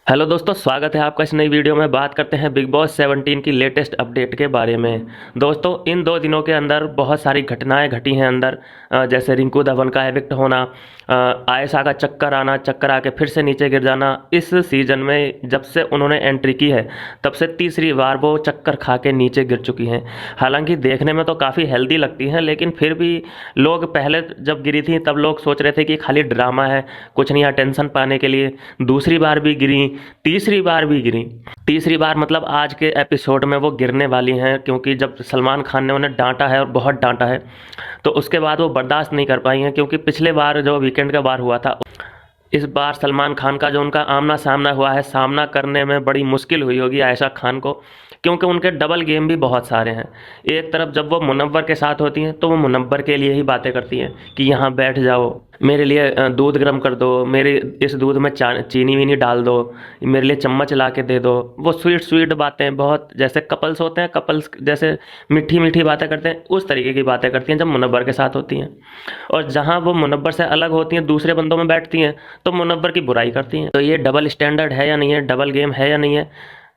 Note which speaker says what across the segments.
Speaker 1: Hello दोस्तों, स्वागत है आपका इस नई वीडियो में। बात करते हैं बिग बॉस 17 की लेटेस्ट अपडेट के बारे में। दोस्तों, इन 2 दिनों के अंदर बहुत सारी घटनाएं घटी हैं अंदर। जैसे रिंकू धवन का एविक्ट होना, आयशा का चक्कर आना, चक्कर आके फिर से नीचे गिर जाना। इस सीज़न में जब से उन्होंने एंट्री की है तब से तीसरी बार वो चक्कर खा के नीचे गिर चुकी हैं। हालांकि देखने में तो काफ़ी हेल्दी लगती हैं, लेकिन फिर भी लोग पहले जब गिरी थी तब लोग सोच रहे थे कि खाली ड्रामा है, कुछ नहीं, अटेंशन पाने के लिए। दूसरी बार भी गिरी, तीसरी बार भी गिरी। तीसरी बार मतलब आज के एपिसोड में वो गिरने वाली हैं, क्योंकि जब सलमान खान ने उन्हें डांटा है और बहुत डांटा है तो उसके बाद वो बर्दाश्त नहीं कर पाई हैं। क्योंकि पिछले बार जो वीकेंड का बार हुआ था, इस बार सलमान खान का जो उनका आमना सामना हुआ है, सामना करने में बड़ी मुश्किल हुई होगी आयशा खान को, क्योंकि उनके डबल गेम भी बहुत सारे हैं। एक तरफ जब वो मुनव्वर के साथ होती हैं तो वो मुनव्वर के लिए ही बातें करती हैं कि यहाँ बैठ जाओ, मेरे लिए दूध गर्म कर दो, मेरे इस दूध में चीनी वीनी डाल दो, मेरे लिए चम्मच ला के दे दो। वो स्वीट स्वीट बातें, बहुत जैसे कपल्स होते हैं, कपल्स जैसे मीठी मीठी बातें करते हैं, उस तरीके की बातें करती हैं जब मुनव्वर के साथ होती हैं। और जहाँ वो मुनव्वर से अलग होती हैं, दूसरे बंदों में बैठती हैं, तो मुनव्वर की बुराई करती हैं। तो ये डबल स्टैंडर्ड है या नहीं है, डबल गेम है या नहीं है।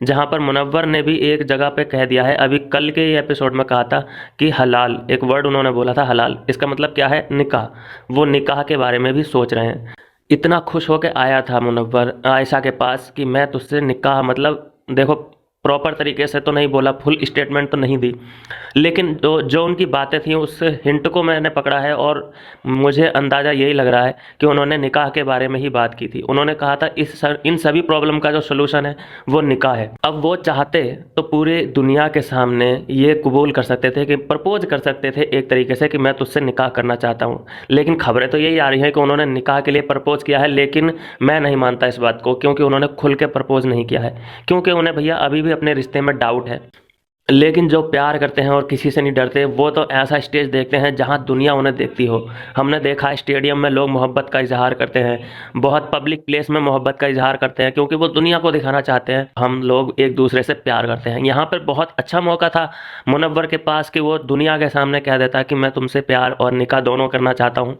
Speaker 1: जहाँ पर मुनव्वर ने भी एक जगह पे कह दिया है, अभी कल के एपिसोड में कहा था कि हलाल, एक वर्ड उन्होंने बोला था हलाल, इसका मतलब क्या है, निकाह। वो निकाह के बारे में भी सोच रहे हैं। इतना खुश होके आया था मुनव्वर आयशा के पास कि मैं तुझसे निकाह, मतलब देखो, प्रॉपर तरीके से तो नहीं बोला, फुल स्टेटमेंट तो नहीं दी, लेकिन जो जो उनकी बातें थी उस हिंट को मैंने पकड़ा है। और मुझे अंदाज़ा यही लग रहा है कि उन्होंने निकाह के बारे में ही बात की थी। उन्होंने कहा था इन सभी प्रॉब्लम का जो सोल्यूशन है वो निकाह है। अब वो चाहते तो पूरे दुनिया के सामने ये कबूल कर सकते थे, कि प्रपोज कर सकते थे एक तरीके से कि मैं तुझसे निकाह करना चाहता हूँ। लेकिन खबरें तो यही आ रही हैं कि उन्होंने निकाह के लिए प्रपोज किया है, लेकिन मैं नहीं मानता इस बात को, क्योंकि उन्होंने खुल के प्रपोज नहीं किया है। क्योंकि उन्हें भैया अभी भी अपने रिश्ते में डाउट है। लेकिन जो प्यार करते हैं और किसी से नहीं डरते, वो तो ऐसा स्टेज देखते हैं जहां दुनिया उन्हें देखती हो। हमने देखा है स्टेडियम में लोग मोहब्बत का इजहार करते हैं, बहुत पब्लिक प्लेस में मोहब्बत का इजहार करते हैं, क्योंकि वो दुनिया को दिखाना चाहते हैं हम लोग एक दूसरे से प्यार करते हैं। यहाँ पर बहुत अच्छा मौका था मुनव्वर के पास कि वो दुनिया के सामने कह देता कि मैं तुमसे प्यार और निकाह दोनों करना चाहता हूँ।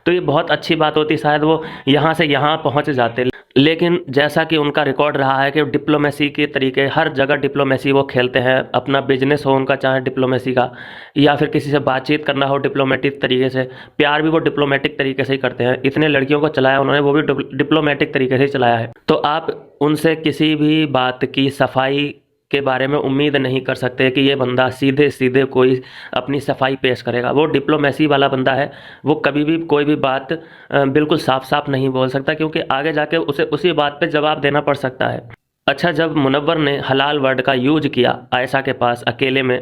Speaker 1: तो ये बहुत अच्छी बात होती, शायद वो यहाँ से यहाँ पहुँच जाते। लेकिन जैसा कि उनका रिकॉर्ड रहा है कि डिप्लोमेसी के तरीके, हर जगह डिप्लोमेसी वो खेलते हैं। अपना बिजनेस हो उनका, चाहे डिप्लोमेसी का, या फिर किसी से बातचीत करना हो डिप्लोमेटिक तरीके से, प्यार भी वो डिप्लोमेटिक तरीके से ही करते हैं। इतने लड़कियों को चलाया उन्होंने, वो भी डिप्लोमेटिक तरीके से ही चलाया है। तो आप उनसे किसी भी बात की सफाई के बारे में उम्मीद नहीं कर सकते कि ये बंदा सीधे सीधे कोई अपनी सफाई पेश करेगा। वो डिप्लोमेसी वाला बंदा है, वो कभी भी कोई भी बात बिल्कुल साफ साफ नहीं बोल सकता, क्योंकि आगे जाके उसे उसी बात पे जवाब देना पड़ सकता है। अच्छा, जब मुनव्वर ने हलाल वर्ड का यूज किया आयशा के पास अकेले में,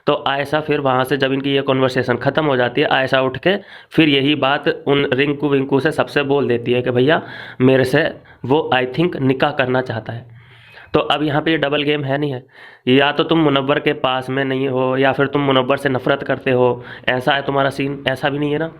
Speaker 1: तो आयशा फिर वहाँ से, जब इनकी ये कॉन्वर्सेशन ख़त्म हो जाती है, आयशा उठ के फिर यही बात उन रिंकू विंकू से सबसे बोल देती है कि भैया मेरे से वो आई थिंक निकाह करना चाहता है। तो अब यहाँ पे ये डबल गेम है नहीं है, या तो तुम मुनव्वर के पास में नहीं हो, या फिर तुम मुनव्वर से नफरत करते हो, ऐसा है तुम्हारा सीन, ऐसा भी नहीं है ना।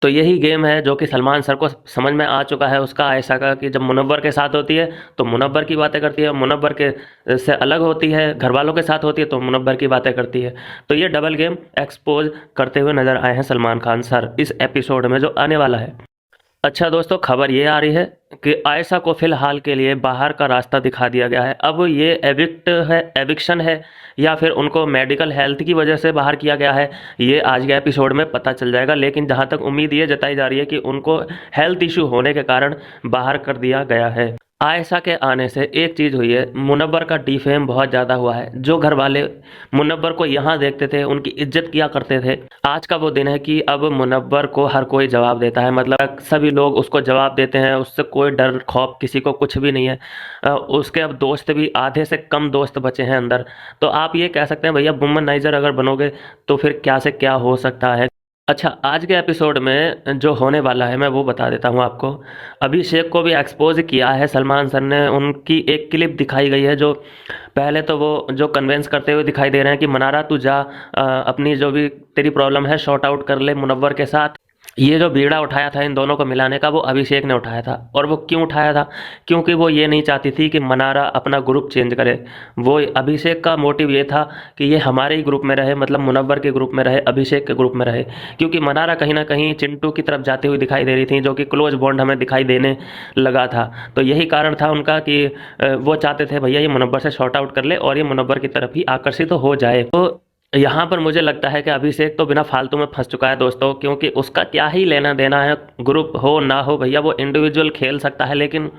Speaker 1: तो यही गेम है जो कि सलमान सर को समझ में आ चुका है उसका, आयशा का, कि जब मुनव्वर के साथ होती है तो मुनव्वर की बातें करती है, मुनव्वर के से अलग होती है, घर वालों के साथ होती है तो मुनव्वर की बातें करती है। तो ये डबल गेम एक्सपोज करते हुए नजर आए हैं सलमान खान सर इस एपिसोड में जो आने वाला है। अच्छा दोस्तों, खबर ये आ रही है कि आयशा को फिलहाल के लिए बाहर का रास्ता दिखा दिया गया है। अब ये एविक्शन है या फिर उनको मेडिकल हेल्थ की वजह से बाहर किया गया है, ये आज के एपिसोड में पता चल जाएगा। लेकिन जहां तक उम्मीद ये जताई जा रही है कि उनको हेल्थ इशू होने के कारण बाहर कर दिया गया है। आयशा के आने से एक चीज़ हुई है, मुनव्वर का डिफेम बहुत ज़्यादा हुआ है। जो घर वाले मुनव्वर को यहाँ देखते थे, उनकी इज्जत किया करते थे, आज का वो दिन है कि अब मुनव्वर को हर कोई जवाब देता है। मतलब सभी लोग उसको जवाब देते हैं, उससे कोई डर खौफ किसी को कुछ भी नहीं है। उसके अब दोस्त भी आधे से कम दोस्त बचे हैं अंदर। तो आप ये कह सकते हैं भैया वुमनाइजर अगर बनोगे तो फिर क्या से क्या हो सकता है। अच्छा, आज के एपिसोड में जो होने वाला है मैं वो बता देता हूँ आपको। अभिषेक को भी एक्सपोज किया है सलमान सर ने, उनकी एक क्लिप दिखाई गई है, जो पहले तो वो जो कन्वेंस करते हुए दिखाई दे रहे हैं कि मनारा तू जा, अपनी जो भी तेरी प्रॉब्लम है शॉर्ट आउट कर ले मुनव्वर के साथ। ये जो बीड़ा उठाया था इन दोनों को मिलाने का, वो अभिषेक ने उठाया था। और वो क्यों उठाया था? क्योंकि वो ये नहीं चाहती थी कि मनारा अपना ग्रुप चेंज करे। वो अभिषेक का मोटिव ये था कि ये हमारे ही ग्रुप में रहे, मतलब मुनव्वर के ग्रुप में रहे, अभिषेक के ग्रुप में रहे। क्योंकि मनारा कहीं ना कहीं चिंटू की तरफ जाती हुई दिखाई दे रही थी, जो कि क्लोज बॉन्ड हमें दिखाई देने लगा था। तो यही कारण था उनका कि वो चाहते थे भैया ये मुनव्वर से शॉर्ट आउट कर ले और ये मुनव्वर की तरफ ही आकर्षित हो जाए। तो यहाँ पर मुझे लगता है कि अभिषेक तो बिना फालतू में फंस चुका है दोस्तों, क्योंकि उसका क्या ही लेना देना है, ग्रुप हो ना हो भैया, वो इंडिविजुअल खेल सकता है। लेकिन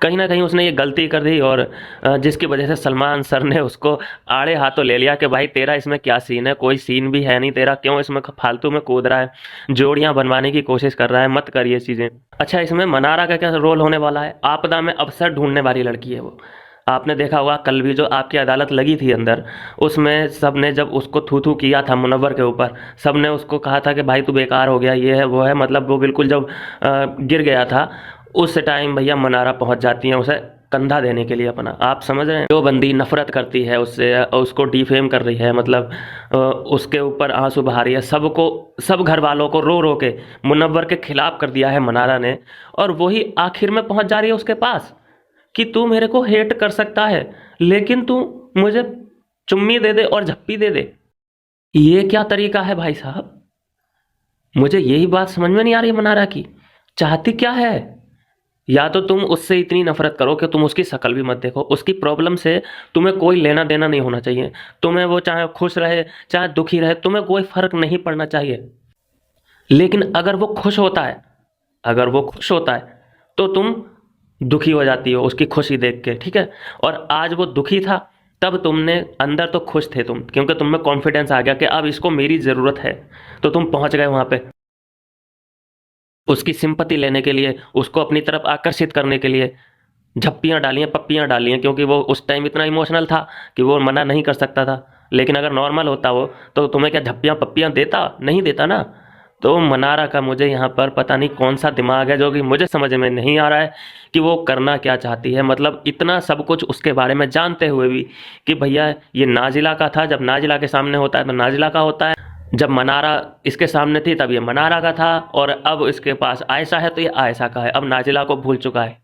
Speaker 1: कहीं ना कहीं उसने ये गलती कर दी, और जिसकी वजह से सलमान सर ने उसको आड़े हाथों ले लिया कि भाई तेरा इसमें क्या सीन है, कोई सीन भी है नहीं तेरा, क्यों इसमें फालतू में कूद रहा है, जोड़ियाँ बनवाने की कोशिश कर रहा है, मत कर ये चीज़ें। अच्छा, इसमें मनारा का क्या रोल होने वाला है? आपदा में अवसर ढूंढने वाली लड़की है वो। आपने देखा होगा कल भी जो आपकी अदालत लगी थी अंदर, उसमें सब ने जब उसको थू थू किया था मुनव्वर के ऊपर, सब ने उसको कहा था कि भाई तू बेकार हो गया, ये है वो है, मतलब वो बिल्कुल जब गिर गया था, उस टाइम भैया मनारा पहुंच जाती हैं उसे कंधा देने के लिए अपना। आप समझ रहे हैं? जो बंदी नफरत करती है उससे, उसको डिफेम कर रही है, मतलब उसके ऊपर आंसू बहा रही है, सबको, सब घर वालों को रो रो के मुनव्वर के खिलाफ कर दिया है मनारा ने, और वही आखिर में पहुंच जा रही है उसके पास कि तू मेरे को हेट कर सकता है, लेकिन तू मुझे चुम्मी दे दे और झप्पी दे दे। ये क्या तरीका है भाई साहब? मुझे यही बात समझ में नहीं आ रही मनारा की, चाहती क्या है? या तो तुम उससे इतनी नफरत करो कि तुम उसकी शक्ल भी मत देखो, उसकी प्रॉब्लम से तुम्हें कोई लेना देना नहीं होना चाहिए। तुम्हें वो चाहे खुश रहे चाहे दुखी रहे, तुम्हें कोई फर्क नहीं पड़ना चाहिए। लेकिन अगर वो खुश होता है, अगर वो खुश होता है तो तुम दुखी हो जाती हो उसकी खुशी देख के, ठीक है? और आज वो दुखी था, तब तुमने, अंदर तो खुश थे तुम, क्योंकि तुम में कॉन्फिडेंस आ गया कि अब इसको मेरी ज़रूरत है, तो तुम पहुंच गए वहां पे उसकी सिंपत्ति लेने के लिए, उसको अपनी तरफ आकर्षित करने के लिए झप्पियाँ डाली हैं, पप्पियाँ डाली हैं, क्योंकि वो उस टाइम इतना इमोशनल था कि वो मना नहीं कर सकता था। लेकिन अगर नॉर्मल होता वो, तो तुम्हें क्या झप्पियाँ पप्पियाँ देता? नहीं देता ना। तो मनारा का मुझे यहाँ पर पता नहीं कौन सा दिमाग है, जो कि मुझे समझ में नहीं आ रहा है कि वो करना क्या चाहती है। मतलब इतना सब कुछ उसके बारे में जानते हुए भी कि भैया ये नाजिला का था, जब नाजिला के सामने होता है तो नाजिला का होता है, जब मनारा इसके सामने थी तब ये मनारा का था, और अब इसके पास आयशा है तो ये आयशा का है। अब नाजिला को भूल चुका है।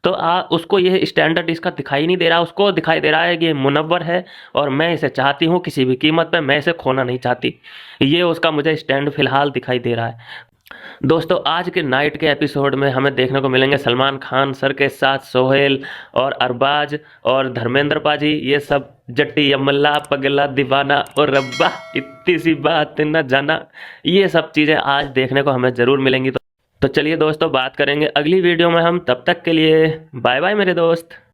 Speaker 1: तो उसको ये स्टैंडर्ड इसका दिखाई नहीं दे रहा, उसको दिखाई दे रहा है कि ये मुनव्वर है और मैं इसे चाहती हूँ किसी भी कीमत पे, मैं इसे खोना नहीं चाहती। ये उसका मुझे स्टैंड फिलहाल दिखाई दे रहा है। दोस्तों, आज के नाइट के एपिसोड में हमें देखने को मिलेंगे सलमान खान सर के साथ सोहेल और अरबाज और धर्मेंद्र पाजी, ये सब जट्टी यमला पगला दीवाना और रब्बा इतनी सी बात न जाना, ये सब चीज़ें आज देखने को हमें ज़रूर मिलेंगी। तो चलिए दोस्तों, बात करेंगे अगली वीडियो में हम, तब तक के लिए बाय बाय मेरे दोस्त।